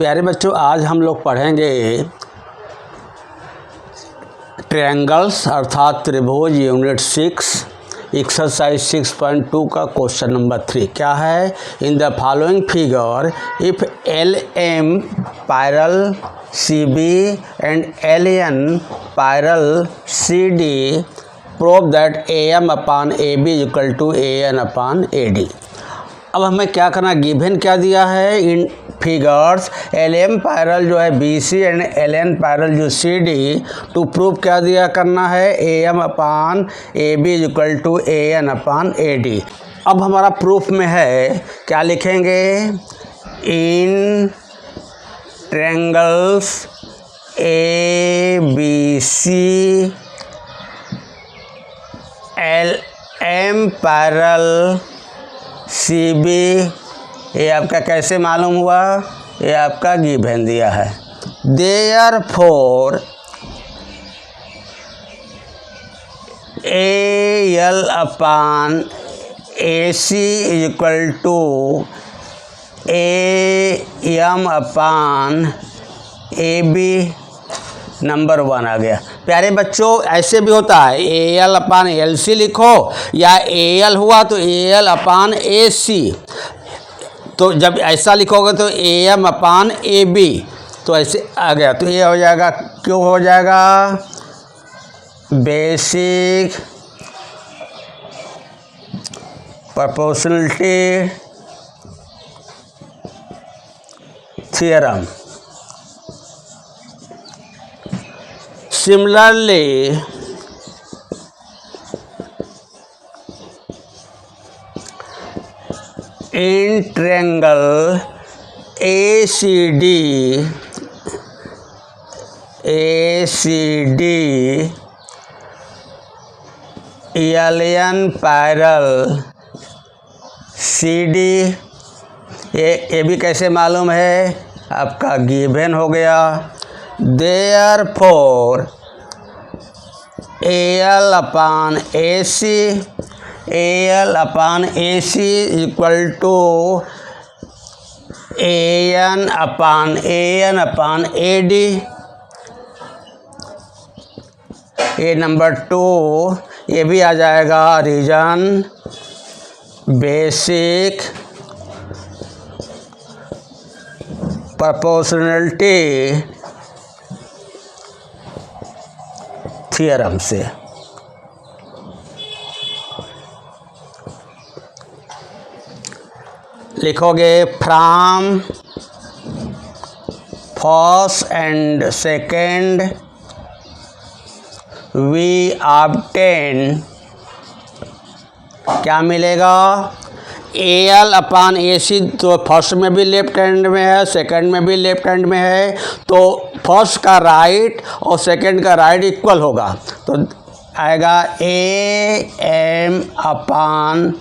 प्यारे बच्चों, आज हम लोग पढ़ेंगे ट्रायंगल्स अर्थात त्रिभुज यूनिट 6 एक्सरसाइज 6.2 का क्वेश्चन नंबर 3 क्या है। In the following figure if L M parallel C B and L N parallel C D prove that A M upon A B equal to A N upon A D. अब हमें क्या करना, given क्या दिया है in figures L M parallel जो है B C and L N parallel जो सी डी टू प्रूव क्या दिया करना है A M upon A B equal to A N upon A D. अब हमारा प्रूफ में है, क्या लिखेंगे, in triangles A B C L M parallel C B, ये आपका कैसे मालूम हुआ, ये आपका गिवन दिया है। Therefore A L upon A C equal to A M upon A B number 1 आ गया। प्यारे बच्चों, ऐसे भी होता है, ए एल अपान एल सी लिखो या ए एल हुआ तो ए एल अपान ए सी, तो जब ऐसा लिखोगे तो ए एम अपान ए बी, तो ऐसे आ गया, तो ये हो जाएगा, क्यों हो जाएगा, basic proportionality theorem. Similarly, in triangle ACD, LN parallel CD, ये भी कैसे मालूम है, आपका गिवन हो गया। Therefore, AL upon AC, AL upon AC equal to AN upon AD। ये नंबर 2, ये भी आ जाएगा रीजन बेसिक प्रोपोर्शनलिटी थ्योरम से। लिखोगे from first and second we obtain, क्या मिलेगा, ए एल अपान ए सी, तो फर्स्ट में भी लेफ्ट हैंड में है, सेकंड में भी लेफ्ट हैंड में है, तो फर्स्ट का राइट और सेकंड का राइट इक्वल होगा, तो आएगा A M upon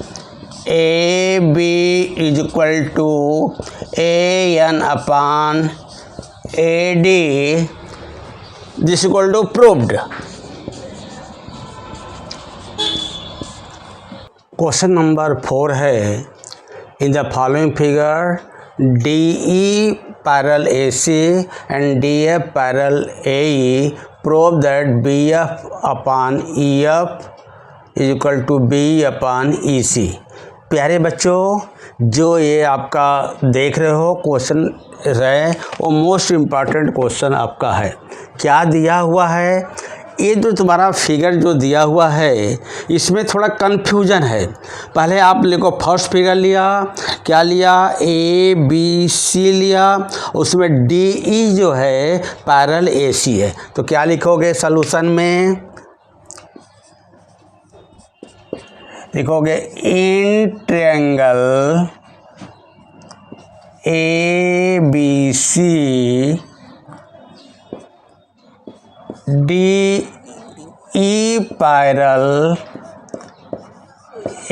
A B is equal to A N upon A D, this equal to proved. Question number 4 है, in the following figure D E parallel A C and D F parallel A E prove that B F upon E F is equal to B upon E C. प्यारे बच्चों, जो ये आपका देख रहे हो question है, वो मोस्ट इम्पॉर्टेंट क्वेश्चन आपका है। क्या दिया हुआ है, ये जो तुम्हारा फिगर जो दिया हुआ है इसमें थोड़ा कन्फ्यूजन है। पहले आप लिखो, फर्स्ट फिगर लिया, क्या लिया, ए बी सी लिया, उसमें डी ई जो है पैरल ए सी है, तो क्या लिखोगे सॉल्यूशन में, लिखोगे in triangle A B C D E parallel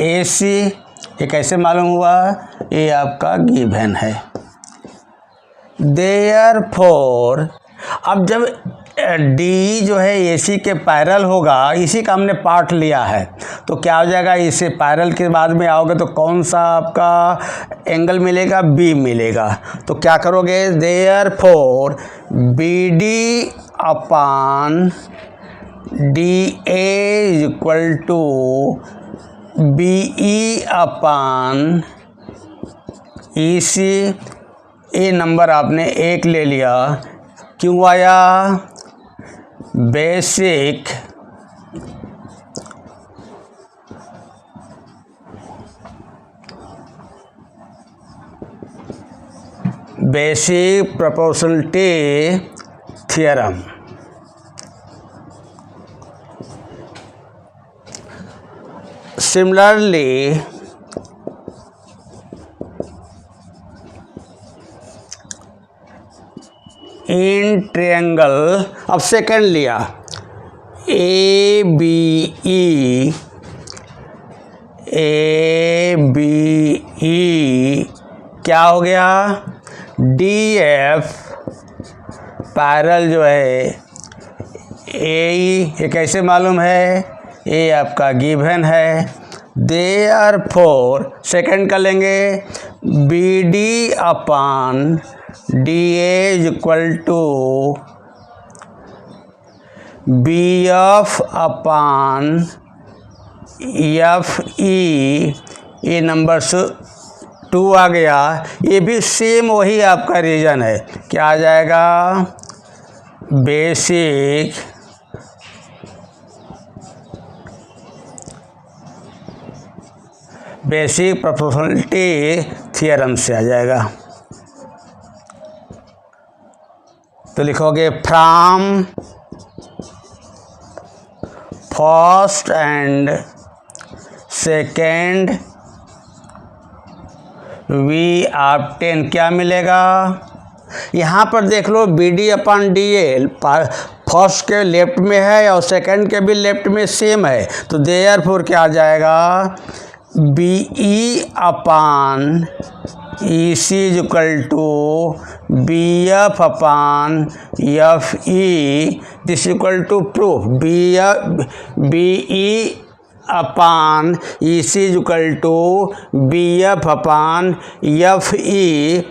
A C, ये कैसे मालूम हुआ, ये आपका गिवन है। देयरफॉर, अब जब डी जो है AC के पैरल होगा, इसी का हमने पार्ट लिया है, तो क्या हो जाएगा, इसे पैरल के बाद में आओगे तो कौन सा आपका एंगल मिलेगा, B मिलेगा। तो क्या करोगे, therefore BD upon DA is equal to BE upon EC। ये नंबर आपने 1 ले लिया, क्यों आया, basic proportionality theorem. Similarly in triangle, अब सेकंड लिया, ABE क्या हो गया, DF पैरल जो है AE, ये कैसे मालूम है, ये आपका गिवन है। देयरफॉर सेकंड कर लेंगे, BD upon DA is equal to BF upon FE। ये नंबर 2 आ गया, ये भी सेम वही आपका रीजन है, क्या आ जाएगा, बेसिक प्रोपोर्शनलिटी थ्योरम से आ जाएगा। तो लिखोगे from first and second we obtain, क्या मिलेगा, यहाँ पर देख लो BD अपॉन DA फर्स्ट के लेफ्ट में है और सेकंड के भी लेफ्ट में सेम है, तो देयरफॉर क्या आ जाएगा, BE upon EC is equal to BF upon FE, this equal to proof, BE upon EC is equal to BF upon FE,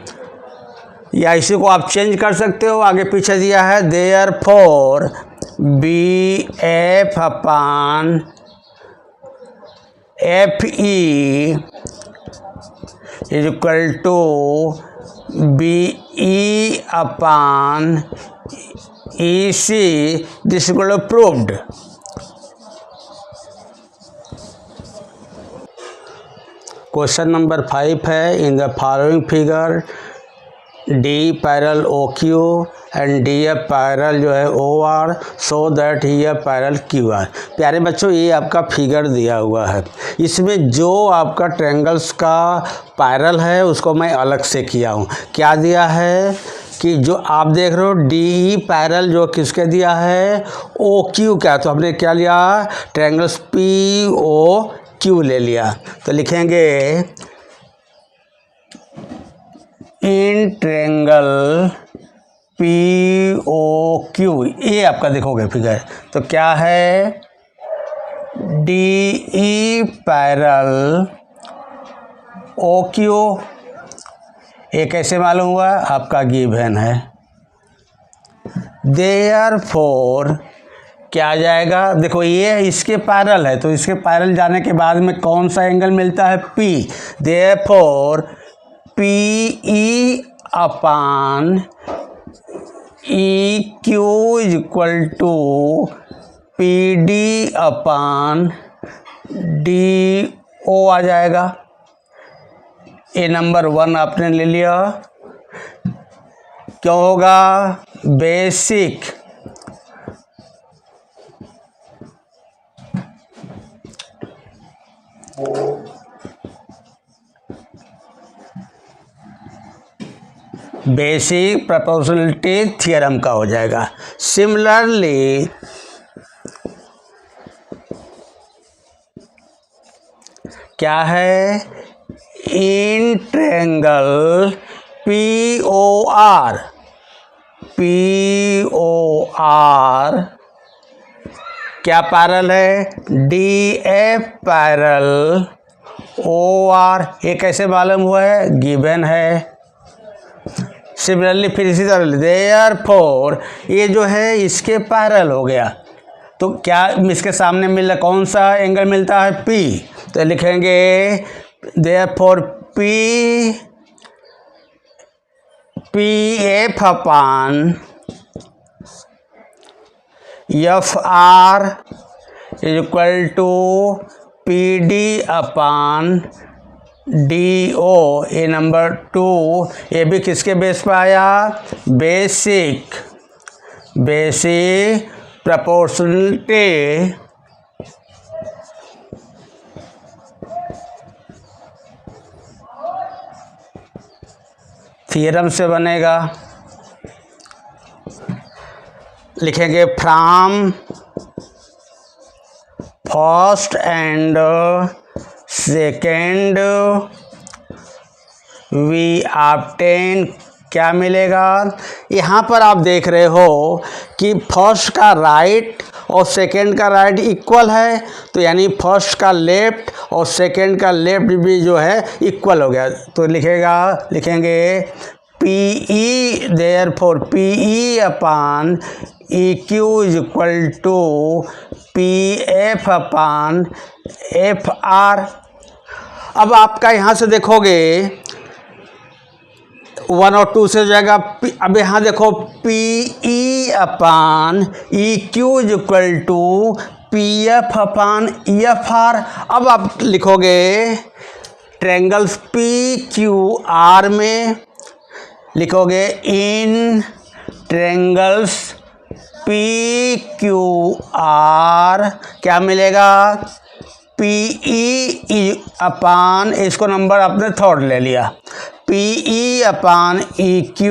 या इसी को आप चेंज कर सकते हो, आगे पीछे दिया है, therefore BF upon FE is equal to BE upon EC, this equal to proved. Question number 5 है, in the following figure D parallel OQ and DF parallel जो है OR, सो दैट ये पैरल QR। प्यारे बच्चों, ये आपका figure दिया हुआ है, इसमें जो आपका ट्रायंगल्स का पैरल है उसको मैं अलग से किया हूँ। क्या दिया है कि जो आप देख रहे हो DE पैरल जो किसके दिया है, OQ का, तो हमने क्या लिया, ट्रायंगल्स POQ ले लिया। तो लिखेंगे इन ट्रायंगल POQ, ये आपका देखोगे फिगर, तो क्या है, DE पैरल OQ, ये कैसे मालूम हुआ, आपका गिवन है। देयरफॉर क्या आ जाएगा, देखो ये इसके पैरल है, तो इसके पैरल जाने के बाद में कौन सा एंगल मिलता है, P। Therefore PE upon EQ is equal to PD upon DO आ जाएगा। ये नंबर 1 आपने ले लिया, क्यों होगा, बेसिक प्रोपोर्शनलिटी थ्योरम का हो जाएगा। सिमिलरली क्या है, इन ट्रायंगल POR, POR क्या पैरल है, DF पैरल OR, ये कैसे मालूम हुआ है, गिवन है। सिमिलरली फिर इसी तरह देयरफॉर ये जो है इसके पैरल हो गया, तो क्या इसके सामने मिल रहा, कौन सा एंगल मिलता है, P, तो लिखेंगे therefore PF upon FR is equal to PD upon DO। ये नंबर 2, ये भी किसके बेस पे आया, बेसिक प्रोपोर्शनलिटी थ्योरम से बनेगा। लिखेंगे from first and second we obtain, क्या मिलेगा, यहाँ पर आप देख रहे हो कि फर्स्ट का राइट और सेकेंड का राइट इक्वल है, तो यानी फर्स्ट का लेफ्ट और सेकेंड का लेफ्ट भी जो है इक्वल हो गया, तो लिखेंगे PE therefore PE upon EQ is equal to PF upon FR। अब आपका यहाँ से देखोगे 1 और 2 से हो जाएगा, अब यहाँ देखो PE upon EQ is equal to PF upon EFR। अब आप लिखोगे ट्रायंगल्स PQR में लिखोगे इन ट्रायंगल्स PQR क्या मिलेगा, PE अपॉन, इसको नंबर आपने थर्ड ले लिया, PE upon EQ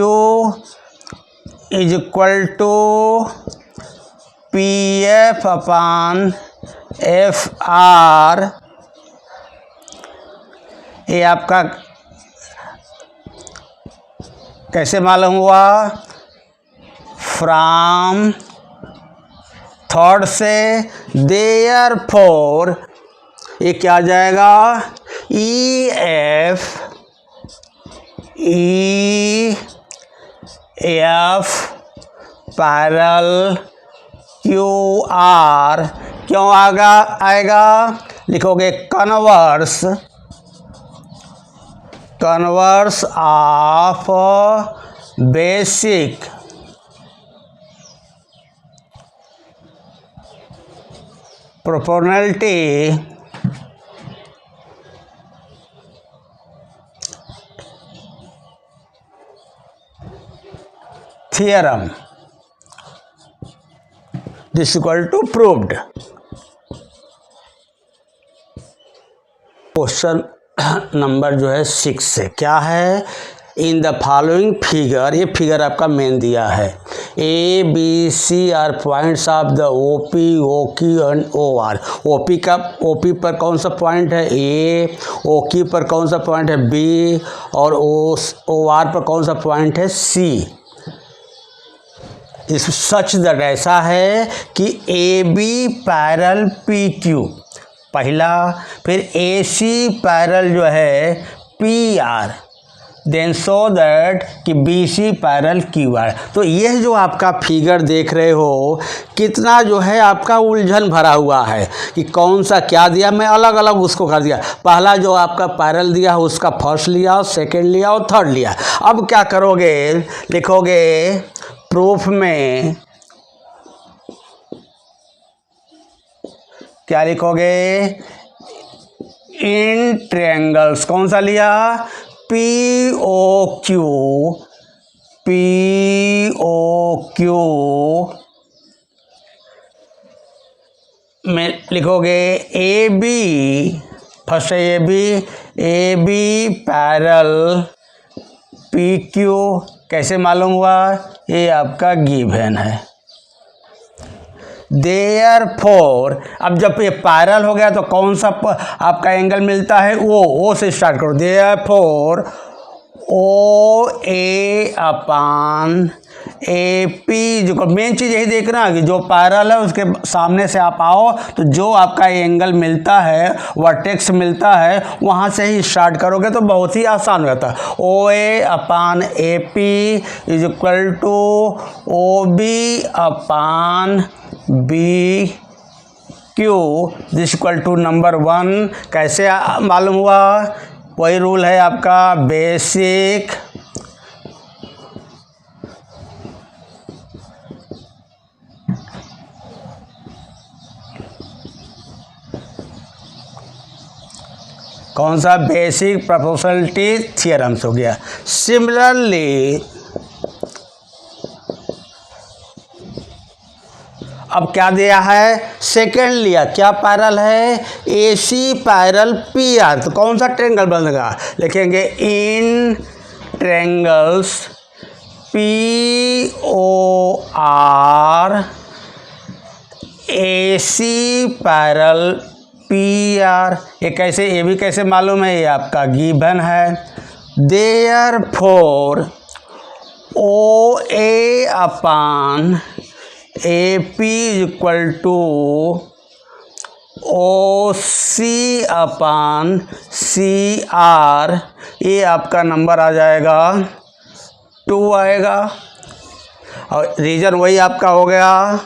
is equal to PF upon FR। ये आपका कैसे मालूम हुआ, फ्रॉम थर्ड से, देयरफॉर ये क्या आ जाएगा, EF पैरेलल QR क्यों आएगा, लिखोगे converse of basic proportionality theorem, this is equal to proved। Question number जो है 6 से क्या है, इन द फॉलोइंग फिगर, ये फिगर आपका मेन दिया है, ABC are points of the OP, OQ and OR। OP पर कौन सा पॉइंट है A, OQ पर कौन सा पॉइंट है B और OR पर कौन सा पॉइंट है C। इस सच दैट ऐसा है कि AB पैरेलल PQ पहला, फिर AC पैरेलल जो है PR, देन सो दैट कि BC पैरेलल QR। तो यह जो आपका फिगर देख रहे हो कितना जो है आपका उलझन भरा हुआ है कि कौन सा क्या दिया, मैं अलग अलग उसको कर दिया, पहला जो आपका पैरेलल दिया उसका फर्स्ट लिया, सेकंड लिया और थर्ड लिया। अब क्या करोगे, लिखोगे प्रूफ में क्या लिखोगे, इन ट्रायंगल्स कौन सा लिया, POQ में लिखोगे AB, फर्स्ट है AB पैरेलल PQ, कैसे मालूम हुआ, ये आपका गिवन है। देयरफॉर अब जब ये पैरेलल हो गया तो कौन सा आपका एंगल मिलता है, O से स्टार्ट करो, therefore O A upon A P, जो मेन चीज़ यही देखना कि जो पैरल है उसके सामने से आप आओ तो जो आपका एंगल मिलता है, वर्टेक्स मिलता है, वहाँ से ही स्टार्ट करोगे तो बहुत ही आसान रहता है। O A upon A P is equal to O B upon B Q is equal to number 1। कैसे मालूम हुआ? वही रूल है आपका बेसिक कौन सा? बेसिक प्रोपोर्शनलिटी थ्योरम्स हो गया। सिमिलरली अब क्या दिया है? सेकेंड लिया, क्या पैरल है? AC parallel PR। तो कौन सा ट्रायंगल बनेगा? लिखेंगे in triangles POR AC parallel PR। ये कैसे, ये भी कैसे मालूम है? ये आपका गिवन है। Therefore OA upon AP equal to OC upon CR। ये आपका नंबर आ जाएगा 2 आएगा, और रीजन वही आपका हो गया।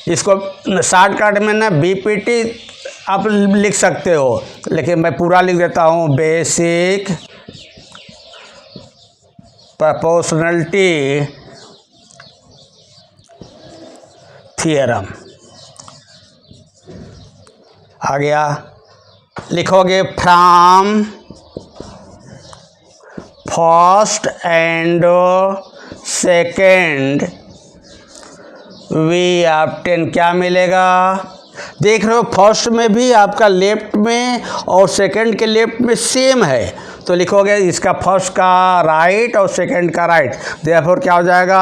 इसको शॉर्टकट में ना BPT आप लिख सकते हो, लेकिन मैं पूरा लिख देता हूँ। बेसिक प्रोपोर्शनलिटी थ्योरम आ गया। लिखोगे from first and second we obtain, क्या मिलेगा? देख रहे हो फर्स्ट में भी आपका लेफ्ट में और सेकंड के लेफ्ट में सेम है, तो लिखोगे इसका फर्स्ट का राइट और सेकंड का राइट। देयरफॉर क्या हो जाएगा?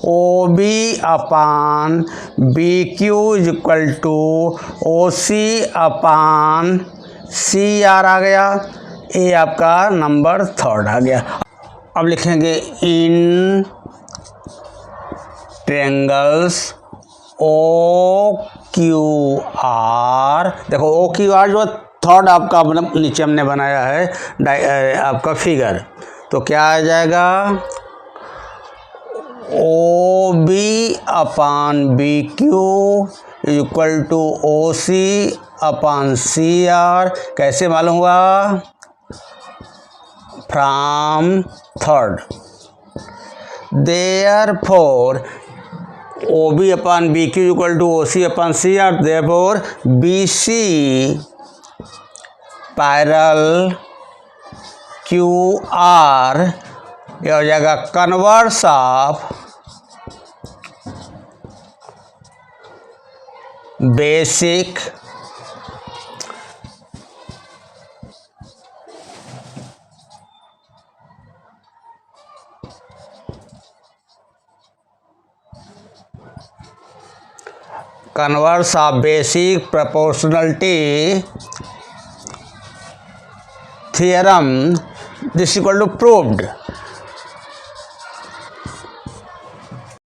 OB upon BQ is equal to OC upon CR आ गया। ये आपका नंबर 3 आ गया। अब लिखेंगे इन ट्रायंगल्स OQR। देखो OQR जो थर्ड आपका नीचे हमने बनाया है आपका फिगर, तो क्या आ जाएगा? OB upon BQ is equal to OC upon CR। कैसे मालूम हुआ? From third. Therefore OB upon BQ equal to OC upon CR। Therefore BC parallel QR। ये हो जाएगा converse of basic proportionality theorem this equal to proved.